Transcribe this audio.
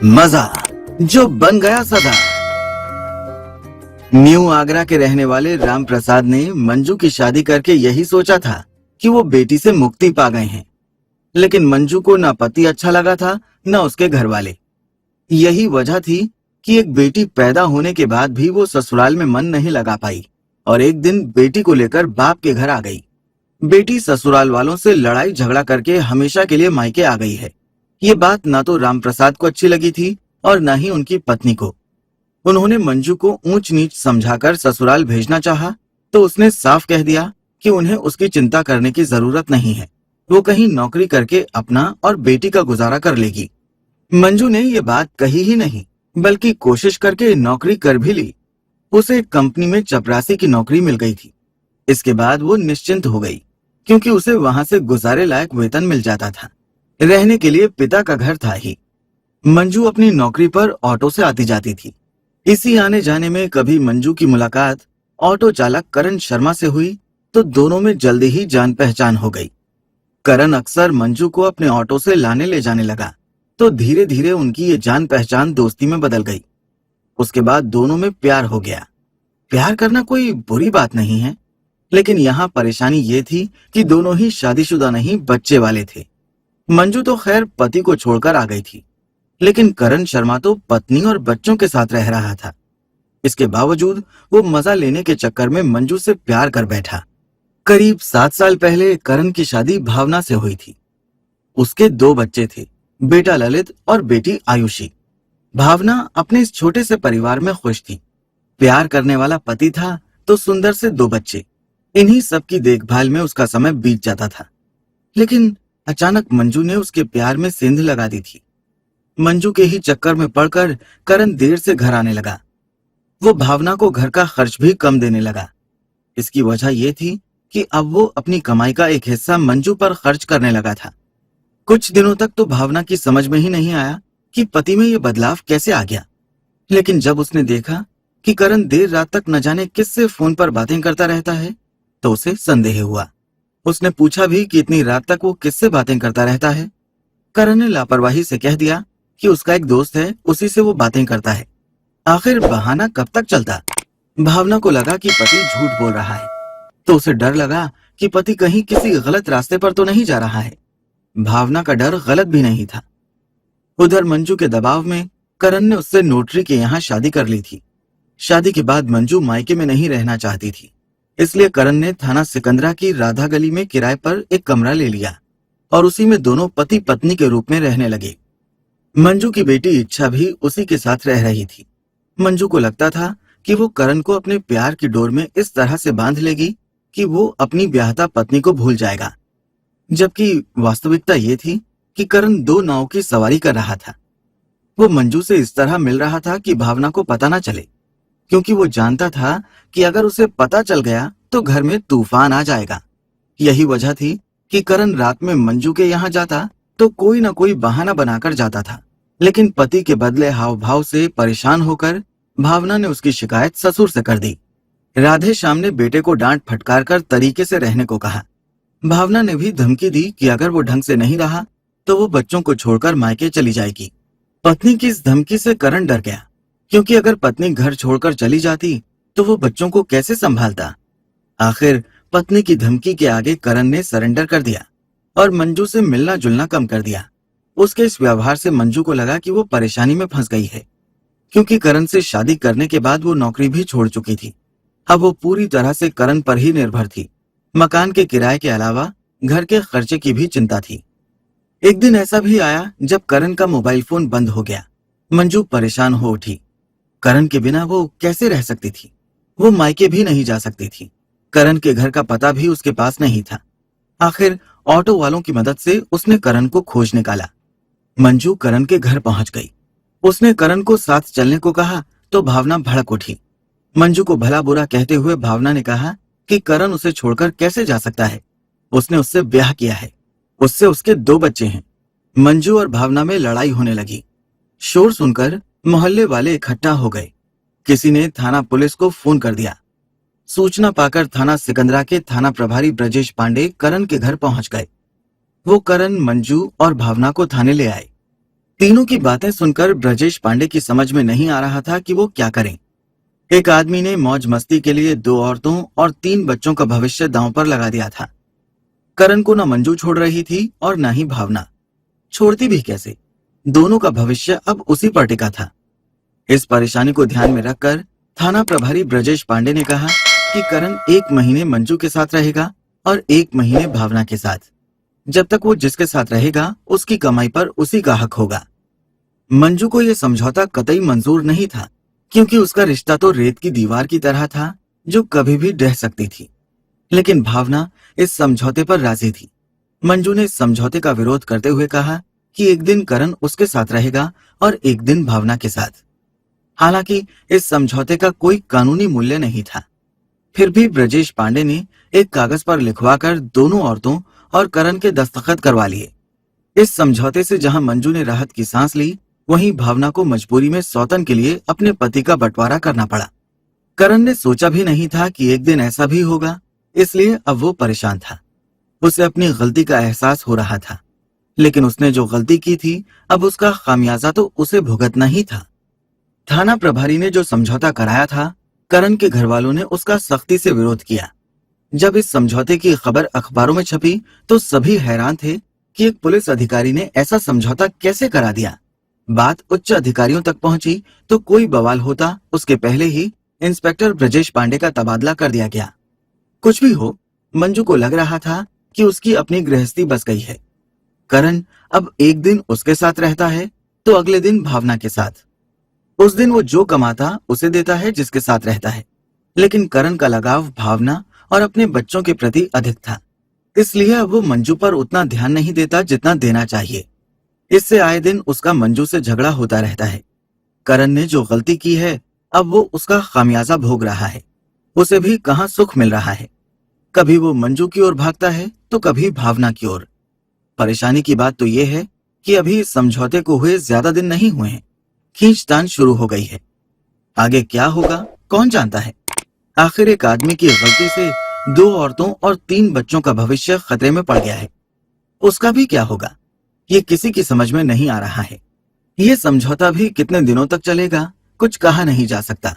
मजा जो बन गया सदा। न्यू आगरा के रहने वाले राम प्रसाद ने मंजू की शादी करके यही सोचा था कि वो बेटी से मुक्ति पा गए हैं, लेकिन मंजू को न पति अच्छा लगा था न उसके घर वाले। यही वजह थी कि एक बेटी पैदा होने के बाद भी वो ससुराल में मन नहीं लगा पाई और एक दिन बेटी को लेकर बाप के घर आ गई। बेटी ससुराल वालों से लड़ाई झगड़ा करके हमेशा के लिए मायके आ गई है। ये बात न तो रामप्रसाद को अच्छी लगी थी और न ही उनकी पत्नी को। उन्होंने मंजू को ऊंच नीच समझाकर ससुराल भेजना चाहा तो उसने साफ कह दिया कि उन्हें उसकी चिंता करने की जरूरत नहीं है, वो कहीं नौकरी करके अपना और बेटी का गुजारा कर लेगी। मंजू ने ये बात कही ही नहीं बल्कि कोशिश करके नौकरी कर भी ली। उसे एक कंपनी में चपरासी की नौकरी मिल गई थी। इसके बाद वो निश्चिंत हो गई क्योंकि उसे वहां से गुजारे लायक वेतन मिल जाता था। रहने के लिए पिता का घर था ही। मंजू अपनी नौकरी पर ऑटो से आती जाती थी। इसी आने जाने में कभी मंजू की मुलाकात ऑटो चालक करण शर्मा से हुई तो दोनों में जल्दी ही जान पहचान हो गई। करण अक्सर मंजू को अपने ऑटो से लाने ले जाने लगा तो धीरे धीरे उनकी ये जान पहचान दोस्ती में बदल गई। उसके बाद दोनों में प्यार हो गया। प्यार करना कोई बुरी बात नहीं है, लेकिन यहाँ परेशानी ये थी कि दोनों ही शादीशुदा नहीं, बच्चे वाले थे। मंजू तो खैर पति को छोड़कर आ गई थी, लेकिन करण शर्मा तो पत्नी और बच्चों के साथ रह रहा था। इसके बावजूद वो मजा लेने के चक्कर में मंजू से प्यार कर बैठा। करीब 7 साल पहले करण की शादी भावना से हुई थी। उसके 2 बच्चे थे, बेटा ललित और बेटी आयुषी। भावना अपने इस छोटे से परिवार में खुश थी। प्यार करने वाला पति था तो सुंदर से 2 बच्चे। इन्हीं सब की देखभाल में उसका समय बीत जाता था। लेकिन अचानक मंजू ने उसके प्यार में सेंध लगा दी थी। मंजू के ही चक्कर में पड़कर करण देर से घर आने लगा। वो भावना को घर का खर्च भी कम देने लगा। इसकी वजह यह थी कि अब वो अपनी कमाई का एक हिस्सा मंजू पर खर्च करने लगा था। कुछ दिनों तक तो भावना की समझ में ही नहीं आया कि पति में ये बदलाव कैसे आ गया, लेकिन जब उसने देखा कि करण देर रात तक न जाने किससे फोन पर बातें करता रहता है तो उसे संदेह हुआ। उसने पूछा भी कि इतनी रात तक वो किससे बातें करता रहता है। करण ने लापरवाही से कह दिया कि उसका एक दोस्त है, उसी से वो बातें करता है। आखिर बहाना कब तक चलता। भावना को लगा कि पति झूठ बोल रहा है तो उसे डर लगा कि पति कहीं किसी गलत रास्ते पर तो नहीं जा रहा है। भावना का डर गलत भी नहीं था। उधर मंजू के दबाव में करण ने उससे नोटरी के यहाँ शादी कर ली थी। शादी के बाद मंजू मायके में नहीं रहना चाहती थी, इसलिए करण ने थाना सिकंदरा की राधा गली में किराए पर एक कमरा ले लिया और उसी में दोनों पति पत्नी के रूप में रहने लगे। मंजू की बेटी इच्छा भी उसी के साथ रह रही थी। मंजू को लगता था कि वो करण को अपने प्यार की डोर में इस तरह से बांध लेगी कि वो अपनी ब्याहता पत्नी को भूल जाएगा, जबकि वास्तविकता ये थी कि करण 2 नावों की सवारी कर रहा था। वो मंजू से इस तरह मिल रहा था कि भावना को पता न चले, क्योंकि वो जानता था कि अगर उसे पता चल गया तो घर में तूफान आ जाएगा। यही वजह थी कि करण रात में मंजू के यहाँ जाता तो कोई न कोई बहाना बनाकर जाता था, लेकिन पति के बदले हाव भाव से परेशान होकर भावना ने उसकी शिकायत ससुर से कर दी। राधे श्याम ने बेटे को डांट फटकार कर तरीके से रहने को कहा। भावना ने भी धमकी दी कि अगर वो ढंग से नहीं रहा तो वो बच्चों को छोड़कर मायके चली जाएगी। पत्नी की इस धमकी से करण डर गया, क्योंकि अगर पत्नी घर छोड़कर चली जाती तो वो बच्चों को कैसे संभालता। आखिर पत्नी की धमकी के आगे करण ने सरेंडर कर दिया और मंजू से मिलना जुलना कम कर दिया। उसके इस व्यवहार से मंजू को लगा कि वो परेशानी में फंस गई है, क्योंकि करण से शादी करने के बाद वो नौकरी भी छोड़ चुकी थी। अब वो पूरी तरह से करण पर ही निर्भर थी। मकान के किराए के अलावा घर के खर्चे की भी चिंता थी। एक दिन ऐसा भी आया जब करण का मोबाइल फोन बंद हो गया। मंजू परेशान हो उठी। करण के बिना वो कैसे रह सकती थी। वो मायके भी नहीं जा सकती थी। करण के घर का पता भी उसके पास नहीं था। आखिर ऑटो वालों की मदद से उसने करण को खोज निकाला। मंजू करण के घर पहुंच गई। उसने करण को साथ चलने को कहा तो भावना भड़क उठी। मंजू को भला बुरा कहते हुए भावना ने कहा कि करण उसे छोड़कर कैसे जा सकता है। उसने उससे ब्याह किया है, उससे उसके 2 बच्चे हैं। मंजू और भावना में लड़ाई होने लगी। शोर सुनकर मोहल्ले वाले इकट्ठा हो गए। किसी ने थाना पुलिस को फोन कर दिया। सूचना पाकर थाना सिकंदरा के थाना प्रभारी ब्रजेश पांडे करण के घर पहुंच गए। वो करण, मंजू और भावना को थाने ले आए। तीनों की बातें सुनकर ब्रजेश पांडे की समझ में नहीं आ रहा था कि वो क्या करें। एक आदमी ने मौज मस्ती के लिए 2 औरतों और 3 बच्चों का भविष्य दांव पर लगा दिया था। करण को न मंजू छोड़ रही थी और न ही भावना। छोड़ती भी कैसे? दोनों का भविष्य अब उसी पर टिका था। इस परेशानी को ध्यान में रखकर थाना प्रभारी ब्रजेश पांडे ने कहा कि करण 1 महीने मंजू के साथ रहेगा और 1 महीने भावना के साथ। जब तक वो जिसके साथ रहेगा उसकी कमाई पर उसी का हक होगा। मंजू को यह समझौता कतई मंजूर नहीं था, क्योंकि उसका रिश्ता तो रेत की दीवार की तरह था जो कभी भी ढह सकती थी। लेकिन भावना इस समझौते पर राजी थी। मंजू ने इस समझौते का विरोध करते हुए कहा कि एक दिन करण उसके साथ रहेगा और एक दिन भावना के साथ। हालांकि इस समझौते का कोई कानूनी मूल्य नहीं था। फिर भी ब्रजेश पांडे ने एक कागज पर लिखवाकर दोनों औरतों और करण के दस्तखत करवा लिए। इस समझौते से जहां मंजू ने राहत की सांस ली, वहीं भावना को मजबूरी में सौतन के लिए अपने पति का बंटवारा करना पड़ा। करण ने सोचा भी नहीं था कि एक दिन ऐसा भी होगा, इसलिए अब वो परेशान था। उसे अपनी गलती का एहसास हो रहा था, लेकिन उसने जो गलती की थी अब उसका खामियाजा तो उसे भुगतना ही था। थाना प्रभारी ने जो समझौता कराया था, करण के घर वालों ने उसका सख्ती से विरोध किया। जब इस समझौते की खबर अखबारों में छपी तो सभी हैरान थे कि एक पुलिस अधिकारी ने ऐसा समझौता कैसे करा दिया। बात उच्च अधिकारियों तक पहुंची तो कोई बवाल होता उसके पहले ही इंस्पेक्टर ब्रजेश पांडे का तबादला कर दिया गया। कुछ भी हो, मंजू को लग रहा था कि उसकी अपनी गृहस्थी बस गई है। करण अब एक दिन उसके साथ रहता है तो अगले दिन भावना के साथ। उस दिन वो जो कमाता उसे देता है जिसके साथ रहता है, लेकिन करण का लगाव भावना और अपने बच्चों के प्रति अधिक था, इसलिए अब वो मंजू पर उतना ध्यान नहीं देता जितना देना चाहिए। इससे आए दिन उसका मंजू से झगड़ा होता रहता है। करण ने जो गलती की है अब वो उसका खामियाजा भोग रहा है। उसे भी कहां सुख मिल रहा है। कभी वो मंजू की ओर भागता है तो कभी भावना की ओर। परेशानी की बात तो ये है कि अभी इस समझौते को हुए ज्यादा दिन नहीं हुए हैं, खींचतान शुरू हो गई है। आगे क्या होगा कौन जानता है। आखिर एक आदमी की गलती से 2 औरतों और 3 बच्चों का भविष्य खतरे में पड़ गया है। उसका भी क्या होगा, ये किसी की समझ में नहीं आ रहा है। ये समझौता भी कितने दिनों तक चलेगा कुछ कहा नहीं जा सकता।